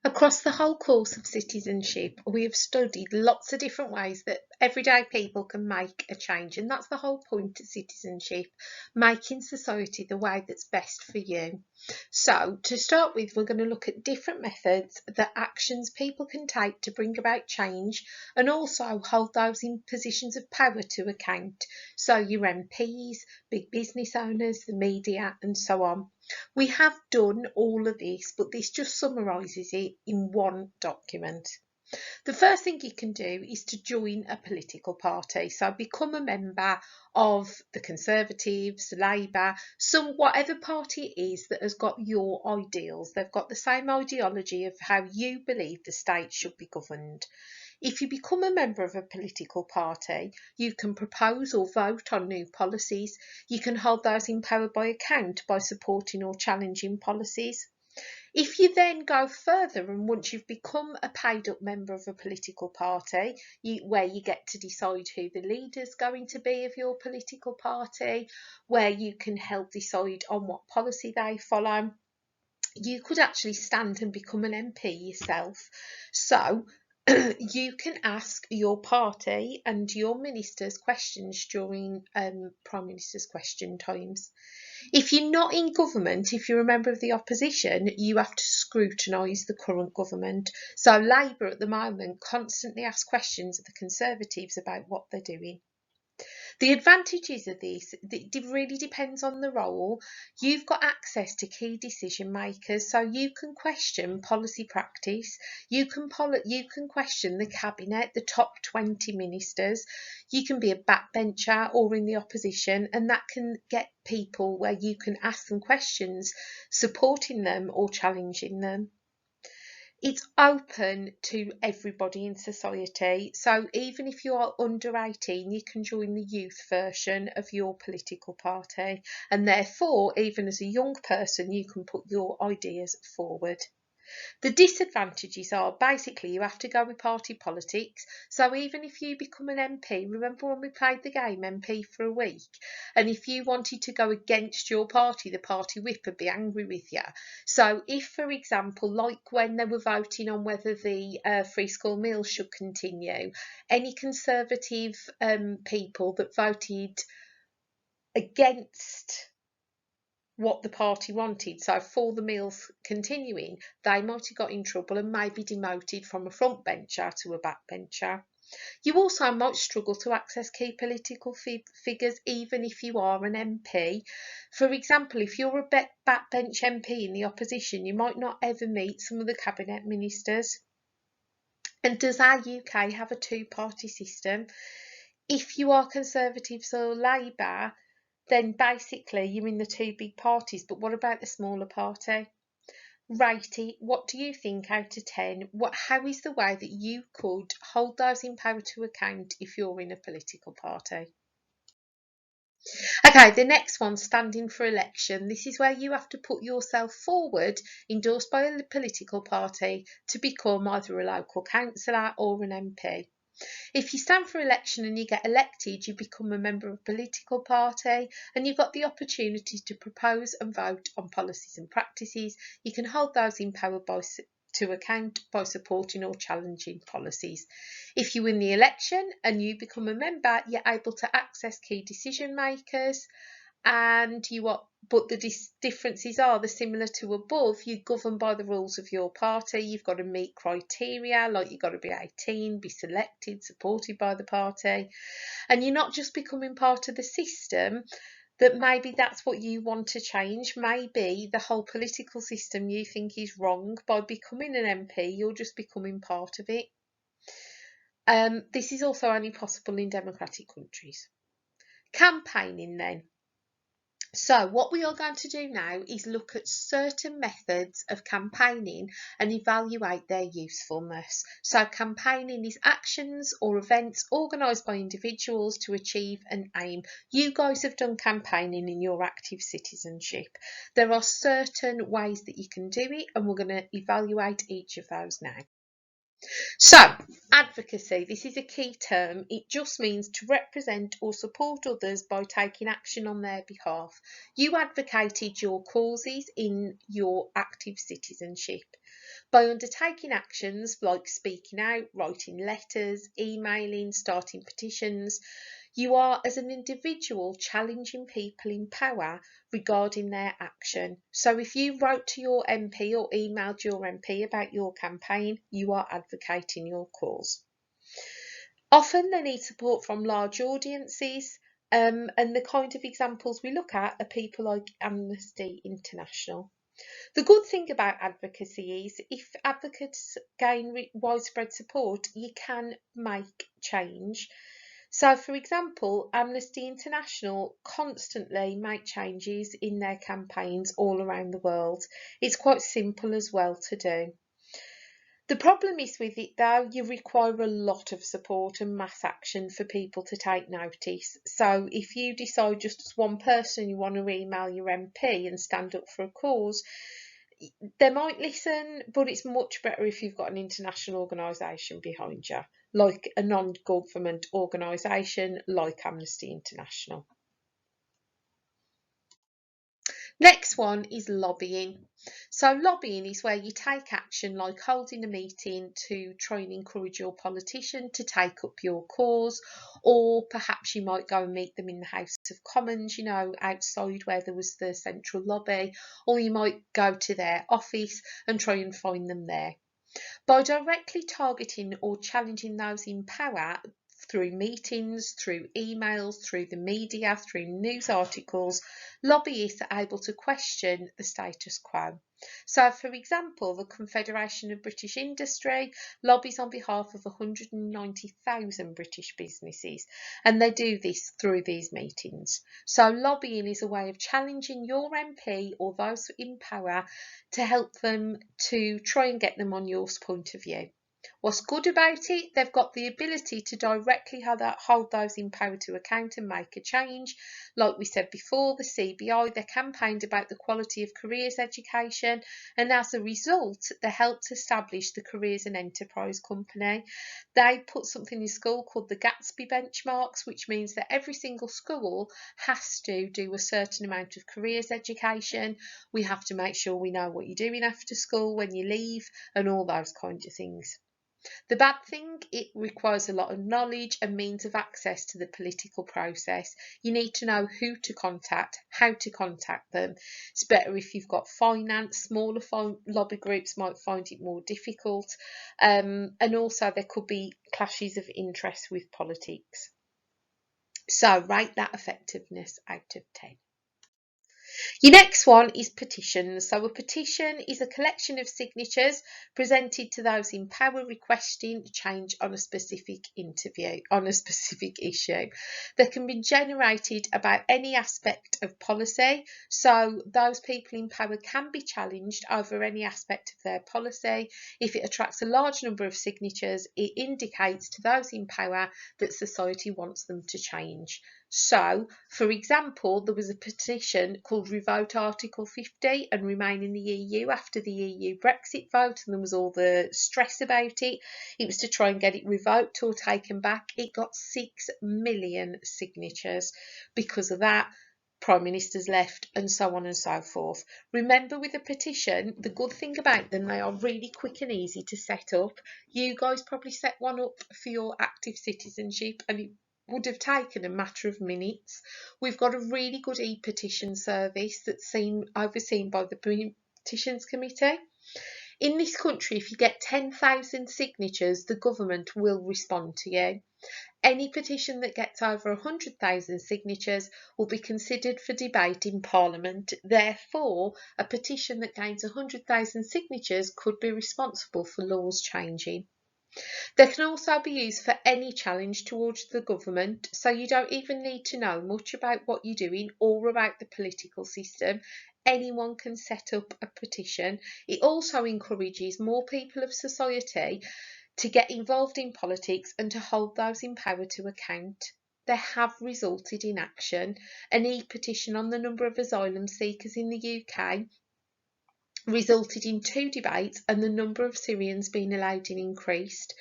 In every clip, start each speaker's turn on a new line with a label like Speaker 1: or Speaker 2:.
Speaker 1: Across the whole course of citizenship, we have studied lots of different ways that everyday people can make a change, and that's the whole point of citizenship, making society the way that's best for you. So, to start with, we're going to look at different methods, the actions people can take to bring about change, and also hold those in positions of power to account. So, your MPs, big business owners, the media, and so on. We have done all of this, but this just summarises it in one document. The first thing you can do is to join a political party. So become a member of the Conservatives, Labour, whatever party it is that has got your ideals. They've got the same ideology of how you believe the state should be governed. If you become a member of a political party, you can propose or vote on new policies. You can hold those in power by account by supporting or challenging policies. If you then go further, and once you've become a paid up member of a political party, where you get to decide who the leader's going to be of your political party, where you can help decide on what policy they follow, you could actually stand and become an MP yourself. So you can ask your party and your ministers questions during Prime Minister's question times. If you're not in government, if you're a member of the opposition, you have to scrutinise the current government. So Labour at the moment constantly ask questions of the Conservatives about what they're doing. The advantages of this, it really depends on the role. You've got access to key decision makers, so you can question policy practice. You can question the cabinet, the top 20 ministers. You can be a backbencher or in the opposition, and that can get people where you can ask them questions, supporting them or challenging them. It's open to everybody in society, so even if you are under 18, you can join the youth version of your political party, and therefore even as a young person you can put your ideas forward. The disadvantages are basically you have to go with party politics. So even if you become an MP, remember when we played the game MP for a week? And if you wanted to go against your party, the party whip would be angry with you. So if, for example, like when they were voting on whether the free school meals should continue, any Conservative people that voted against what the party wanted, so for the meals continuing, they might have got in trouble and maybe demoted from a front bencher to a backbencher. You also might struggle to access key political figures even if you are an MP. For example, if you're a backbench MP in the opposition, you might not ever meet some of the cabinet ministers. And does our UK have a two-party system? If you are Conservatives or Labour, then basically you're in the two big parties. But what about the smaller party? Rate it. What do you think out of 10? How is the way that you could hold those in power to account if you're in a political party? Okay, the next one, standing for election. This is where you have to put yourself forward, endorsed by a political party, to become either a local councillor or an MP. If you stand for election and you get elected, you become a member of a political party and you've got the opportunity to propose and vote on policies and practices. You can hold those in power to account by supporting or challenging policies. If you win the election and you become a member, you're able to access key decision makers, and but the differences are the similar to above. You govern by the rules of your party. You've got to meet criteria, like you've got to be 18, be selected, supported by the party, and you're not just becoming part of the system. That maybe that's what you want to change. Maybe the whole political system you think is wrong. By becoming an MP, you're just becoming part of it. This is also only possible in democratic countries. Campaigning then. So what we are going to do now is look at certain methods of campaigning and evaluate their usefulness. So campaigning is actions or events organised by individuals to achieve an aim. You guys have done campaigning in your active citizenship. There are certain ways that you can do it, and we're going to evaluate each of those now. So, advocacy, this is a key term. It just means to represent or support others by taking action on their behalf. You advocated your causes in your active citizenship. By undertaking actions like speaking out, writing letters, emailing, starting petitions, you are, as an individual, challenging people in power regarding their action. So if you wrote to your MP or emailed your MP about your campaign, you are advocating your cause. Often they need support from large audiences, and the kind of examples we look at are people like Amnesty International. The good thing about advocacy is if advocates gain widespread support, you can make change. So, for example, Amnesty International constantly make changes in their campaigns all around the world. It's quite simple as well to do. The problem is with it though, you require a lot of support and mass action for people to take notice. So if you decide just as one person you want to email your MP and stand up for a cause, they might listen, but it's much better if you've got an international organisation behind you, like a non-government organisation like Amnesty International. Next one is lobbying. So lobbying is where you take action like holding a meeting to try and encourage your politician to take up your cause, or perhaps you might go and meet them in the House of Commons, outside where there was the central lobby, or you might go to their office and try and find them there. By directly targeting or challenging those in power through meetings, through emails, through the media, through news articles, lobbyists are able to question the status quo. So, for example, the Confederation of British Industry lobbies on behalf of 190,000 British businesses, and they do this through these meetings. So, lobbying is a way of challenging your MP or those in power to help them to try and get them on your point of view. What's good about it, they've got the ability to directly hold those in power to account and make a change. Like we said before, the CBI, they campaigned about the quality of careers education, and as a result, they helped establish the Careers and Enterprise Company. They put something in school called the Gatsby benchmarks, which means that every single school has to do a certain amount of careers education. We have to make sure we know what you're doing after school, when you leave, and all those kinds of things. The bad thing, it requires a lot of knowledge and means of access to the political process. You need to know who to contact, how to contact them. It's better if you've got finance. Smaller lobby groups might find it more difficult. And also there could be clashes of interest with politics. So rate that effectiveness out of 10. Your next one is petitions. So a petition is a collection of signatures presented to those in power requesting change on a specific issue. They can be generated about any aspect of policy. So those people in power can be challenged over any aspect of their policy. If it attracts a large number of signatures, it indicates to those in power that society wants them to change. So, for example, there was a petition called Revote Article 50 and Remain in the EU after the EU Brexit vote, and there was all the stress about it. It was to try and get it revoked or taken back. It got 6 million signatures. Because of that, Prime Ministers left, and so on and so forth. Remember, with a petition, the good thing about them, they are really quick and easy to set up. You guys probably set one up for your active citizenship, and it would have taken a matter of minutes. We've got a really good e-petition service that's overseen by the Petitions Committee. In this country, if you get 10,000 signatures, the government will respond to you. Any petition that gets over 100,000 signatures will be considered for debate in Parliament. Therefore, a petition that gains 100,000 signatures could be responsible for laws changing. They can also be used for any challenge towards the government, so you don't even need to know much about what you're doing or about the political system. Anyone can set up a petition. It also encourages more people of society to get involved in politics and to hold those in power to account. They have resulted in action. An e-petition on the number of asylum seekers in the UK resulted in 2 debates, and the number of Syrians being allowed in increased.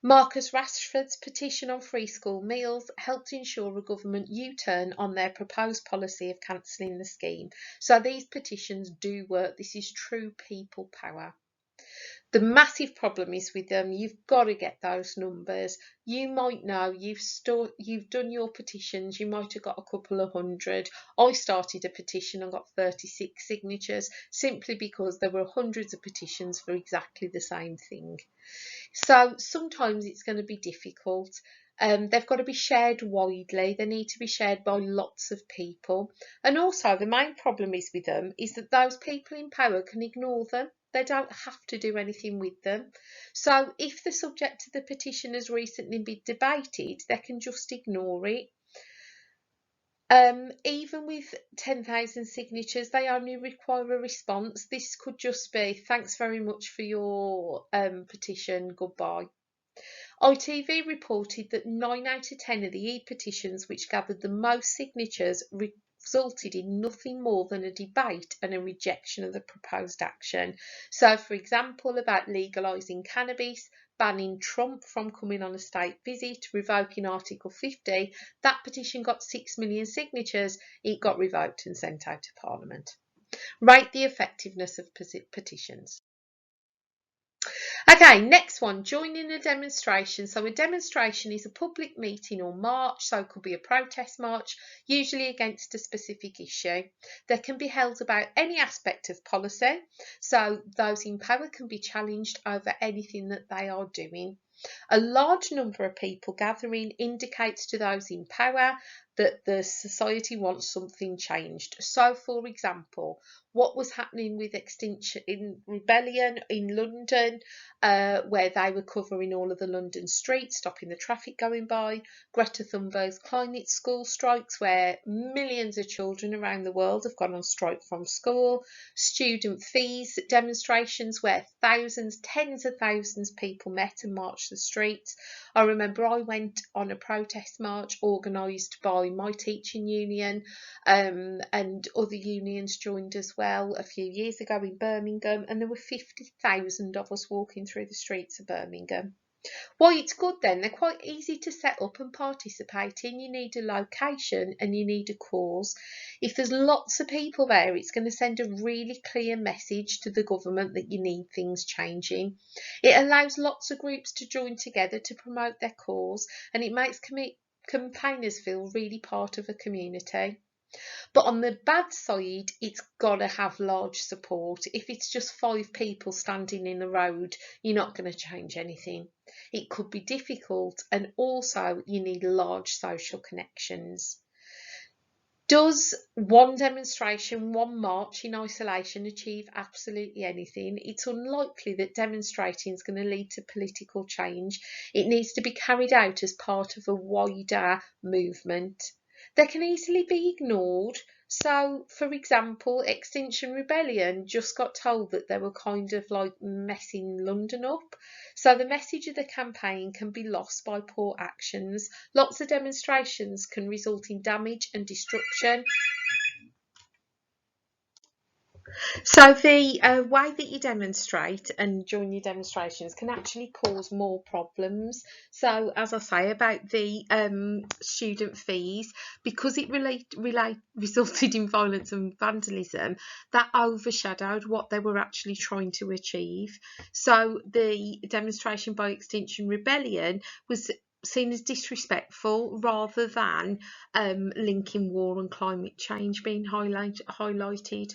Speaker 1: Marcus Rashford's petition on free school meals helped ensure a government U-turn on their proposed policy of cancelling the scheme. So these petitions do work. This is true people power. The massive problem is with them, you've got to get those numbers. You might know you've done your petitions, you might have got a couple of hundred. I started a petition and got 36 signatures simply because there were hundreds of petitions for exactly the same thing. So sometimes it's going to be difficult. They've got to be shared widely. They need to be shared by lots of people. And also the main problem is with them is that those people in power can ignore them. They don't have to do anything with them. So if the subject of the petition has recently been debated, they can just ignore it. Even with 10,000 signatures, they only require a response. This could just be, thanks very much for your petition, goodbye. ITV reported that 9 out of 10 of the e-petitions which gathered the most signatures resulted in nothing more than a debate and a rejection of the proposed action. So, for example, about legalising cannabis, banning Trump from coming on a state visit, revoking Article 50, that petition got 6 million signatures. It got revoked and sent out to Parliament. Rate the effectiveness of petitions. Okay, next one, joining a demonstration. So a demonstration is a public meeting or march, so it could be a protest march, usually against a specific issue. They can be held about any aspect of policy, so those in power can be challenged over anything that they are doing. A large number of people gathering indicates to those in power that the society wants something changed. So, for example, what was happening with Extinction Rebellion in London, where they were covering all of the London streets, stopping the traffic going by, Greta Thunberg's climate school strikes, where millions of children around the world have gone on strike from school, student fees demonstrations where thousands, tens of thousands of people met and marched the streets. I remember I went on a protest march organised by my teaching union, and other unions joined as well a few years ago in Birmingham, and there were 50,000 of us walking through the streets of Birmingham. Why it's good then, they're quite easy to set up and participate in. You need a location and you need a cause. If there's lots of people there, it's going to send a really clear message to the government that you need things changing. It allows lots of groups to join together to promote their cause, and it makes campaigners feel really part of a community. But on the bad side, it's got to have large support. If it's just 5 people standing in the road, you're not going to change anything. It could be difficult, and also you need large social connections. Does one demonstration, one march in isolation achieve absolutely anything? It's unlikely that demonstrating is going to lead to political change. It needs to be carried out as part of a wider movement. They can easily be ignored. So, for example, Extinction Rebellion just got told that they were kind of like messing London up. So the message of the campaign can be lost by poor actions. Lots of demonstrations can result in damage and destruction. So the way that you demonstrate and join your demonstrations can actually cause more problems. So as I say about the student fees, because it resulted in violence and vandalism, that overshadowed what they were actually trying to achieve. So the demonstration by Extinction Rebellion was seen as disrespectful rather than linking war and climate change being highlighted.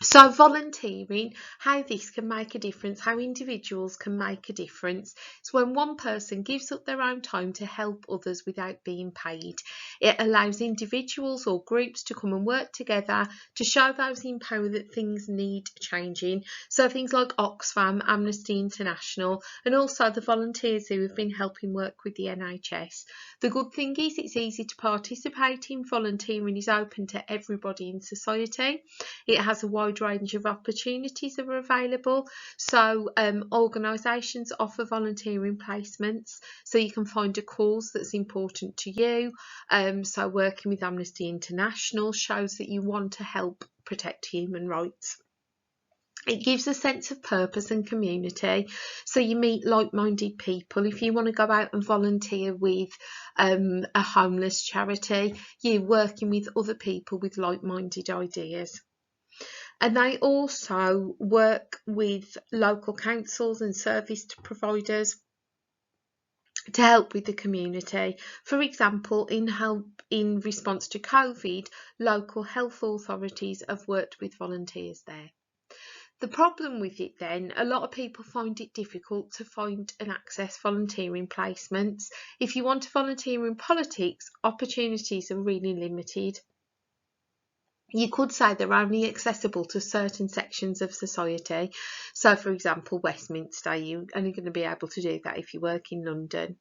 Speaker 1: So volunteering, how this can make a difference, how individuals can make a difference. It's when one person gives up their own time to help others without being paid. It allows individuals or groups to come and work together to show those in power that things need changing. So things like Oxfam, Amnesty International, and also the volunteers who have been helping work with the NHS. The good thing is it's easy to participate in. Volunteering is open to everybody in society. It has a wide range of opportunities that are available. So organisations offer volunteering placements, so you can find a cause that's important to you. So working with Amnesty International shows that you want to help protect human rights. It gives a sense of purpose and community, so you meet like-minded people. If you want to go out and volunteer with a homeless charity, you're working with other people with like-minded ideas. And they also work with local councils and service providers to help with the community. For example, in response to COVID, local health authorities have worked with volunteers there. The problem with it then, a lot of people find it difficult to find and access volunteering placements. If you want to volunteer in politics, opportunities are really limited. You could say they're only accessible to certain sections of society. So, for example, Westminster, you're only going to be able to do that if you work in London.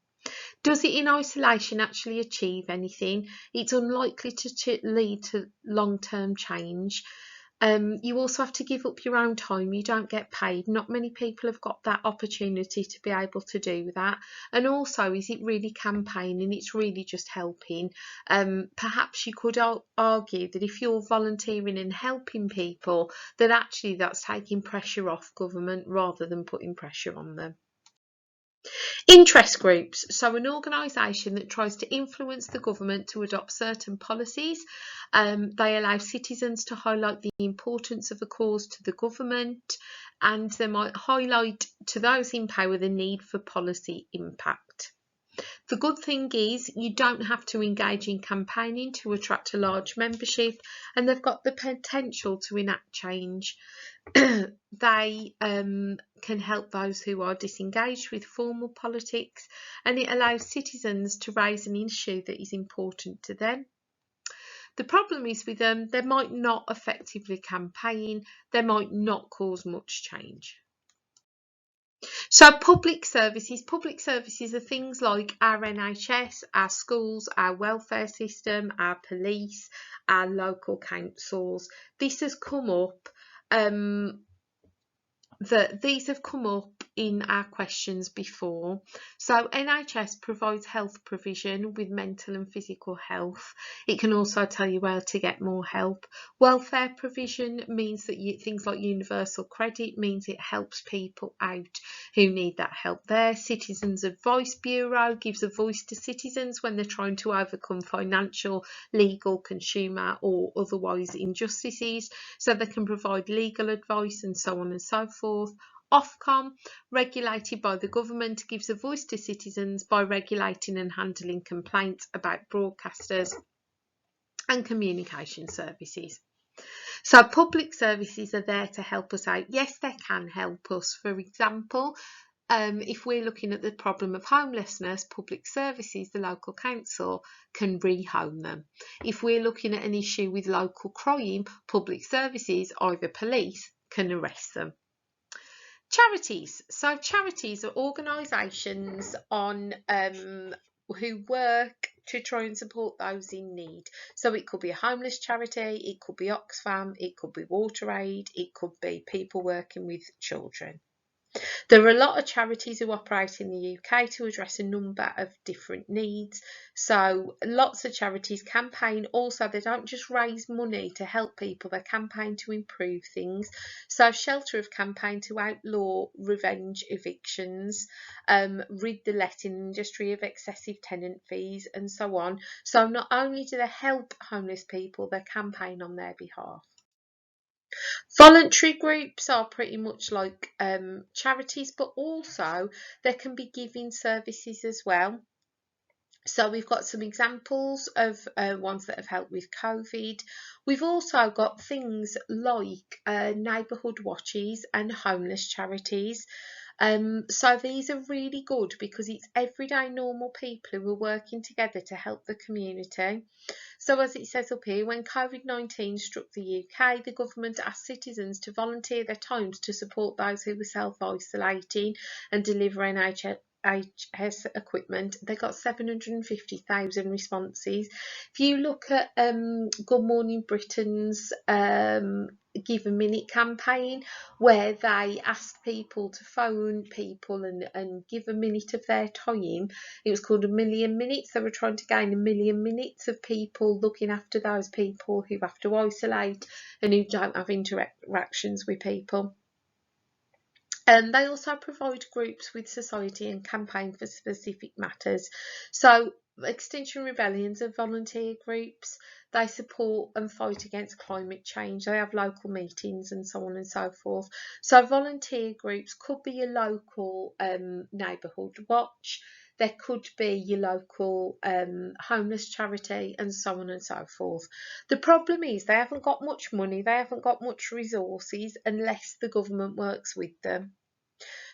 Speaker 1: Does it in isolation actually achieve anything? It's unlikely to lead to long-term change. You also have to give up your own time. You don't get paid. Not many people have got that opportunity to be able to do that. And also, is it really campaigning? It's really just helping. Perhaps you could argue that if you're volunteering and helping people, that actually that's taking pressure off government rather than putting pressure on them. Interest groups, so an organisation that tries to influence the government to adopt certain policies. They allow citizens to highlight the importance of a cause to the government, and they might highlight to those in power the need for policy impact. The good thing is you don't have to engage in campaigning to attract a large membership, and they've got the potential to enact change. They can help those who are disengaged with formal politics, and it allows citizens to raise an issue that is important to them. The problem is with them, they might not effectively campaign, they might not cause much change. So public services are things like our NHS, our schools, our welfare system, our police, our local councils. This has come up these have come up in our questions before. So NHS provides health provision with mental and physical health. It can also tell you where to get more help. Welfare provision means that things like universal credit means it helps people out who need that help there. Citizens Advice Bureau gives a voice to citizens when they're trying to overcome financial, legal, consumer or otherwise injustices, so they can provide legal advice and so on and so forth. Ofcom, regulated by the government, gives a voice to citizens by regulating and handling complaints about broadcasters and communication services. So public services are there to help us out. Yes, they can help us. For example, if we're looking at the problem of homelessness, public services, the local council, can rehome them. If we're looking at an issue with local crime, public services, either police, can arrest them. Charities. So charities are organisations who work to try and support those in need. So it could be a homeless charity, it could be Oxfam, it could be WaterAid, it could be people working with children. There are a lot of charities who operate in the UK to address a number of different needs. So lots of charities campaign also, they don't just raise money to help people, they campaign to improve things. So Shelter have campaigned to outlaw revenge evictions, rid the letting industry of excessive tenant fees and so on. So not only do they help homeless people, they campaign on their behalf. Voluntary groups are pretty much like charities, but also there can be giving services as well. So we've got some examples of ones that have helped with COVID. We've also got things like neighbourhood watches and homeless charities. So these are really good because it's everyday normal people who are working together to help the community. So as it says up here, when COVID-19 struck the UK, the government asked citizens to volunteer their times to support those who were self-isolating and deliver NHS equipment. They got 750,000 responses. If you look at Good Morning Britain's Give a Minute campaign, where they asked people to phone people and give a minute of their time, it was called 1,000,000 minutes. They were trying to gain 1,000,000 minutes of people looking after those people who have to isolate and who don't have interactions with people. They also provide groups with society and campaign for specific matters. So Extinction Rebellions are volunteer groups. They support and fight against climate change. They have local meetings and so on and so forth. So volunteer groups could be your local neighbourhood watch. There could be your local homeless charity and so on and so forth. The problem is they haven't got much money, they haven't got much resources unless the government works with them.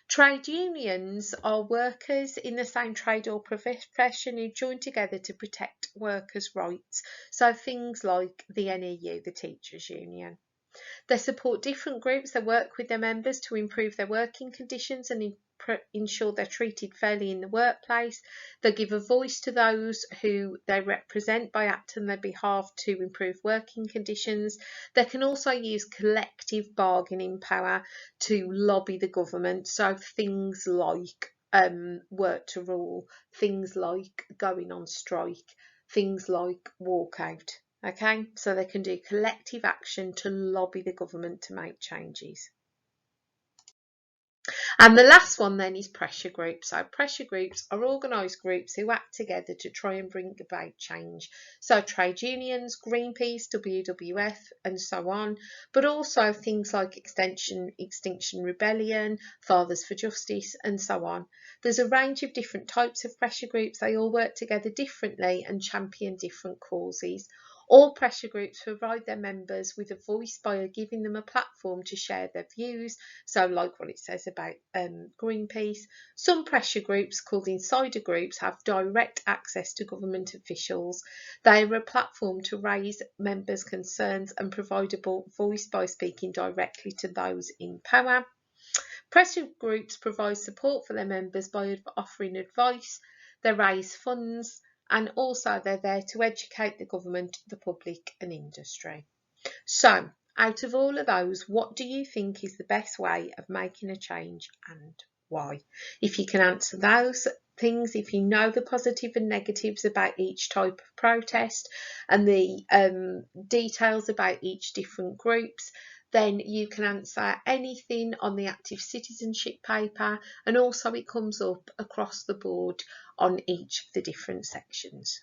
Speaker 1: Trade unions are workers in the same trade or profession who join together to protect workers' rights. So things like the NEU, the Teachers' Union. They support different groups. They work with their members to improve their working conditions and ensure they're treated fairly in the workplace. They give a voice to those who they represent by acting on their behalf to improve working conditions. They can also use collective bargaining power to lobby the government. So things like work to rule, things like going on strike, things like walkout. Okay, so they can do collective action to lobby the government to make changes. And the last one then is pressure groups. So pressure groups are organised groups who act together to try and bring about change. So trade unions, Greenpeace, WWF and so on, but also things like Extinction Rebellion, Fathers for Justice and so on. There's a range of different types of pressure groups. They all work together differently and champion different causes. All pressure groups provide their members with a voice by giving them a platform to share their views. So like what it says about Greenpeace. Some pressure groups, called insider groups, have direct access to government officials. They are a platform to raise members' concerns and provide a voice by speaking directly to those in power. Pressure groups provide support for their members by offering advice. They raise funds, and also they're there to educate the government, the public and industry. So, out of all of those, what do you think is the best way of making a change and why? If you can answer those things, if you know the positive and negatives about each type of protest and the details about each different groups, then you can answer anything on the active citizenship paper, and also it comes up across the board on each of the different sections.